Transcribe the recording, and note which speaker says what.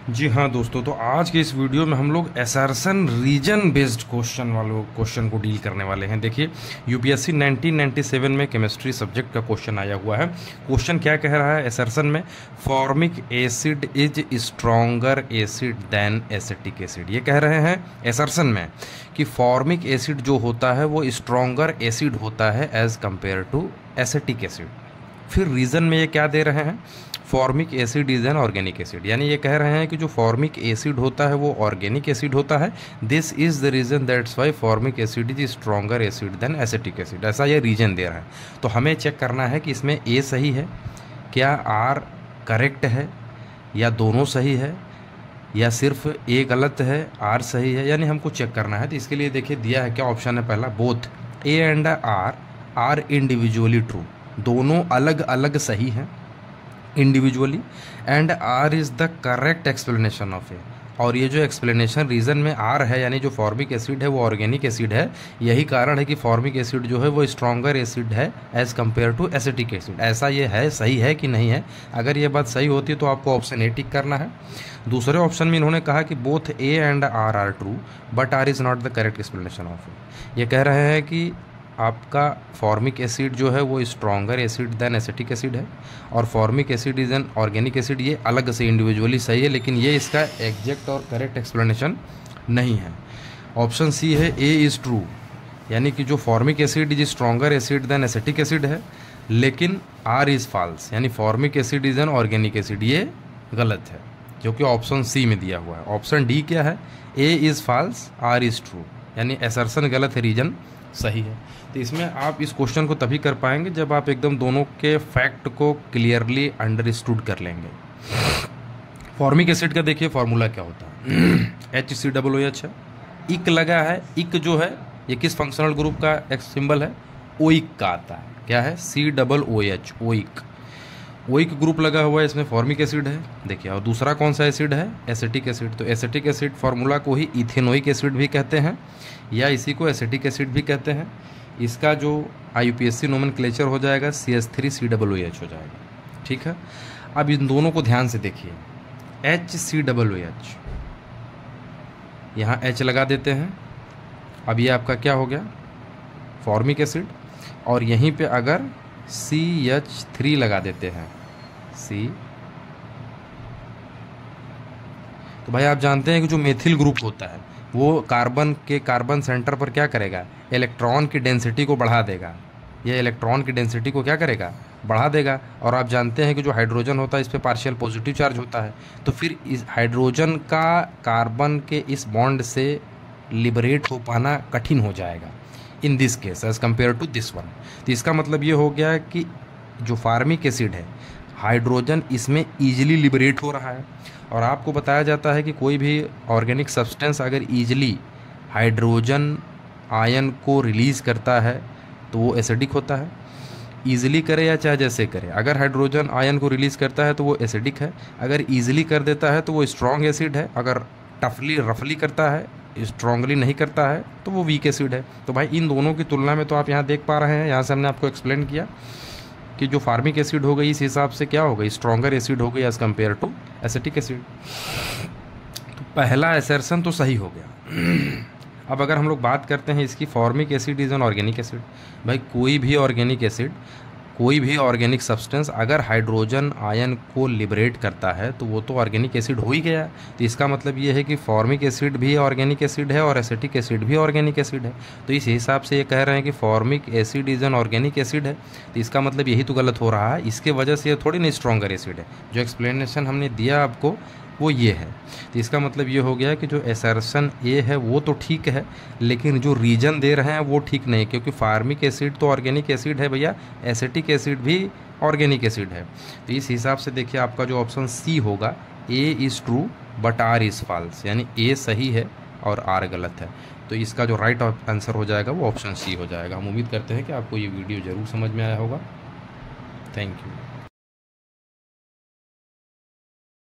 Speaker 1: जी हाँ दोस्तों, तो आज के इस वीडियो में हम लोग एसर्शन रीजन बेस्ड क्वेश्चन को डील करने वाले हैं। देखिए, यूपीएससी 1997 में केमिस्ट्री सब्जेक्ट का क्वेश्चन आया हुआ है। क्वेश्चन क्या कह रहा है एसर्शन में? Formic acid is stronger acid than acetic acid. ये कह रहे हैं एसर्शन में कि फॉर्मिक एसिड जो होता है वो स्ट्रॉन्गर एसिड होता है as compare to acetic acid. फिर रीज़न में ये क्या दे रहे हैं? Formic acid is an organic acid, यानी ये कह रहे हैं कि जो फॉर्मिक एसिड होता है वो ऑर्गेनिक एसिड होता है। This is the reason that's why formic acid is stronger acid than acetic acid. ऐसा ये रीजन दे रहा है। तो हमें चेक करना है कि इसमें ए सही है, क्या आर करेक्ट है, या दोनों सही है, या सिर्फ ए गलत है आर सही है, यानी हमको चेक करना है। तो इसके लिए देखिए दिया है क्या ऑप्शन है पहला, both A and R individually true. दोनों अलग अलग सही हैं individually, and R is the correct explanation of A. और ये जो एक्सप्लेनेशन रीज़न में आर है, यानी जो फॉर्मिक एसिड है वो ऑर्गेनिक एसिड है, यही कारण है कि फॉर्मिक एसिड जो है वो स्ट्रॉन्गर एसिड है as compare to acetic acid. ऐसा ये है, सही है कि नहीं है? अगर ये बात सही होती है तो आपको ऑप्शन ए टिक करना है। दूसरे ऑप्शन में इन्होंने कहा कि both A and R true but R is not the correct explanation of A. ये कह रहे हैं कि आपका फॉर्मिक एसिड जो है वो stronger acid than acetic acid है, और formic acid is an organic acid. ये अलग से इंडिविजुअली सही है, लेकिन ये इसका एग्जैक्ट और करेक्ट एक्सप्लेनेशन नहीं है। ऑप्शन सी है ए इज़ ट्रू, यानी कि जो formic acid is stronger acid than acetic acid है, लेकिन आर इज़ फॉल्स, यानी formic acid is an organic acid. ये गलत है, जो कि ऑप्शन सी में दिया हुआ है। ऑप्शन डी क्या है? A is false R is true, यानी असर्शन गलत है, रीजन सही है। तो इसमें आप इस क्वेश्चन को तभी कर पाएंगे जब आप एकदम दोनों के फैक्ट को क्लियरली अंडरस्टूड कर लेंगे। फॉर्मिक एसिड का देखिए फॉर्मूला क्या होता है, HCOOH है, इक लगा है। इक जो है ये किस फंक्शनल ग्रुप का एक सिंबल है? ओइक का आता है। क्या है? COOH, oic. ओइक ग्रुप लगा हुआ है, इसमें फॉर्मिक एसिड है। देखिए, और दूसरा कौन सा एसिड है? Acetic acid. तो एसिटिक एसिड फार्मूला को ही इथेनोइक एसिड भी कहते हैं, या इसी को एसिटिक एसिड भी कहते हैं। इसका जो IUPAC नोमेनक्लेचर हो जाएगा CH3COOH हो जाएगा। ठीक है, अब इन दोनों को ध्यान से देखिए। HCOOH, यहाँ H लगा देते हैं। अब ये आपका क्या हो गया? Formic acid. और यहीं पे अगर CH3 लगा देते हैं, C, तो भाई आप जानते हैं कि जो मेथिल ग्रुप होता है वो कार्बन सेंटर पर क्या करेगा? इलेक्ट्रॉन की डेंसिटी को बढ़ा देगा। ये इलेक्ट्रॉन की डेंसिटी को क्या करेगा? बढ़ा देगा। और आप जानते हैं कि जो हाइड्रोजन होता है इस पे पार्शियल पॉजिटिव चार्ज होता है, तो फिर इस हाइड्रोजन का कार्बन के इस बॉन्ड से लिबरेट हो पाना कठिन हो जाएगा in this case as compare to this one. तो इसका मतलब ये हो गया कि जो फॉर्मिक एसिड है, हाइड्रोजन इसमें ईजिली लिबरेट हो रहा है। और आपको बताया जाता है कि कोई भी ऑर्गेनिक सब्सटेंस अगर ईजिली हाइड्रोजन आयन को रिलीज़ करता है तो वो एसिडिक होता है। ईजिली करे या चाहे जैसे करे, अगर हाइड्रोजन आयन को रिलीज़ करता है तो वो एसिडिक है। अगर ईजिली कर देता है तो वो स्ट्रॉन्ग एसिड है। अगर रफली करता है, स्ट्रांगली नहीं करता है, तो वो वीक एसिड है। तो भाई इन दोनों की तुलना में तो आप यहाँ देख पा रहे हैं, यहाँ से हमने आपको एक्सप्लेन किया कि जो फार्मिक एसिड हो गई इस हिसाब से क्या हो गई? स्ट्रॉन्गर एसिड हो गई as compare to acetic acid. तो पहला असर्शन तो सही हो गया। अब अगर हम लोग बात करते हैं इसकी, formic acid is an organic acid. भाई कोई भी ऑर्गेनिक एसिड, कोई भी ऑर्गेनिक सब्सटेंस अगर हाइड्रोजन आयन को लिबरेट करता है तो वो तो ऑर्गेनिक एसिड हो ही गया। तो इसका मतलब ये है कि फॉर्मिक एसिड भी ऑर्गेनिक एसिड है और एसिटिक एसिड भी ऑर्गेनिक एसिड है। तो इस हिसाब से ये कह रहे हैं कि formic acid is an organic acid है। तो इसका मतलब यही तो गलत हो रहा है। इसके वजह से ये थोड़ी ना स्ट्रॉन्गर एसिड है। जो एक्सप्लेनेशन हमने दिया आपको वो ये है। तो इसका मतलब ये हो गया कि जो असर्शन ए है वो तो ठीक है, लेकिन जो रीजन दे रहे हैं वो ठीक नहीं, क्योंकि फार्मिक एसिड तो ऑर्गेनिक एसिड है भैया, एसिटिक एसिड भी ऑर्गेनिक एसिड है। तो इस हिसाब से देखिए आपका जो ऑप्शन सी होगा, A is true but R is false, यानी ए सही है और आर गलत है। तो इसका जो राइट आंसर हो जाएगा वो ऑप्शन सी हो जाएगा। हम उम्मीद करते हैं कि आपको ये वीडियो ज़रूर समझ में आया होगा। Thank you.